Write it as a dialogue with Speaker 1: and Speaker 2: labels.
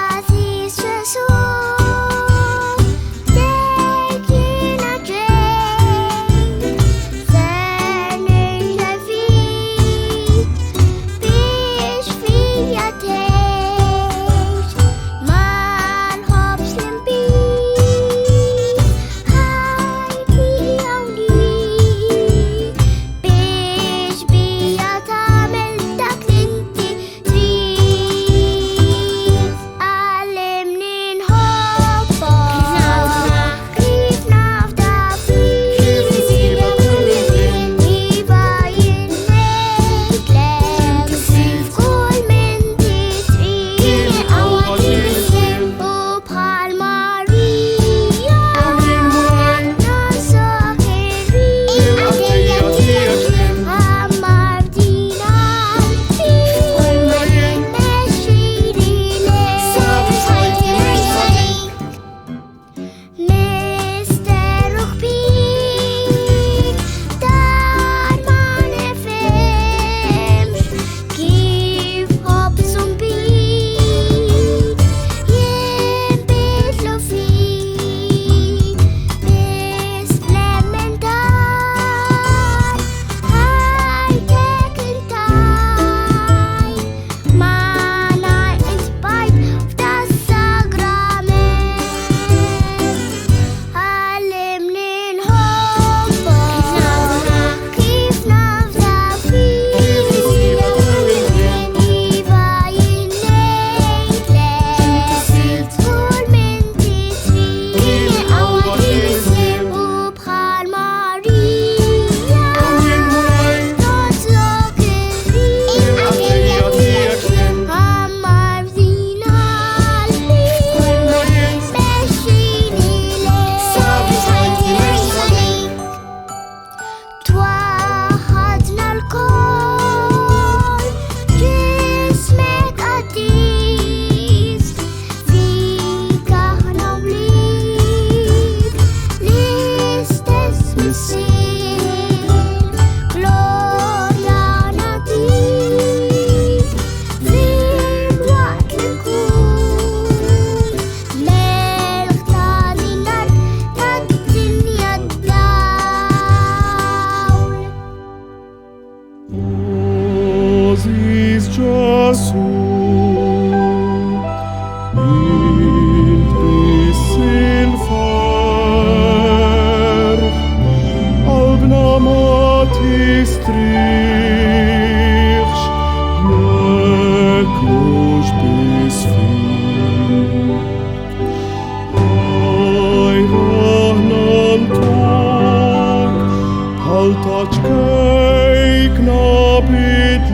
Speaker 1: Għażiż Ġesù, dejk jiena ġejt, ser nirġa' fik biex fija tgħix, mal-ħobż l-inbid, ħajti hawnhekk biex bija tagħmel dak li inti trid. Għallimni nħobbok, kif nafda fik, iva jinnejtlek, kull min titrid, u bħal Marija nasok irrid, għammar fdina l-fidi, mexxini misteru kbir, dar ma nifhimx, kif ħobż u inbid jinbidlu fik, biss fl-emmentar ħajtek intajt, ma nar intbajt f'das sagrament. Għallimni nħobbok, kif nafda fik, iva jinnejtlek, kull min titrid, u bħal Marija totlok irrid, għammar fdina l-fidi, mexxini twaħħadna l-koll, ġismek qaddis, fik aħna wlied l-istess missier, glorja nagħtik fil-waqt li nkun melħ ta' din l-art tad-dinja d-dawl.
Speaker 2: Għażiż Ġesù, il-tbiss il-ferħ, qalbna ma tistrieħx, jekk mhux biss fik. Ħajraħna ntuk bħal ta' ċkejkna bidlu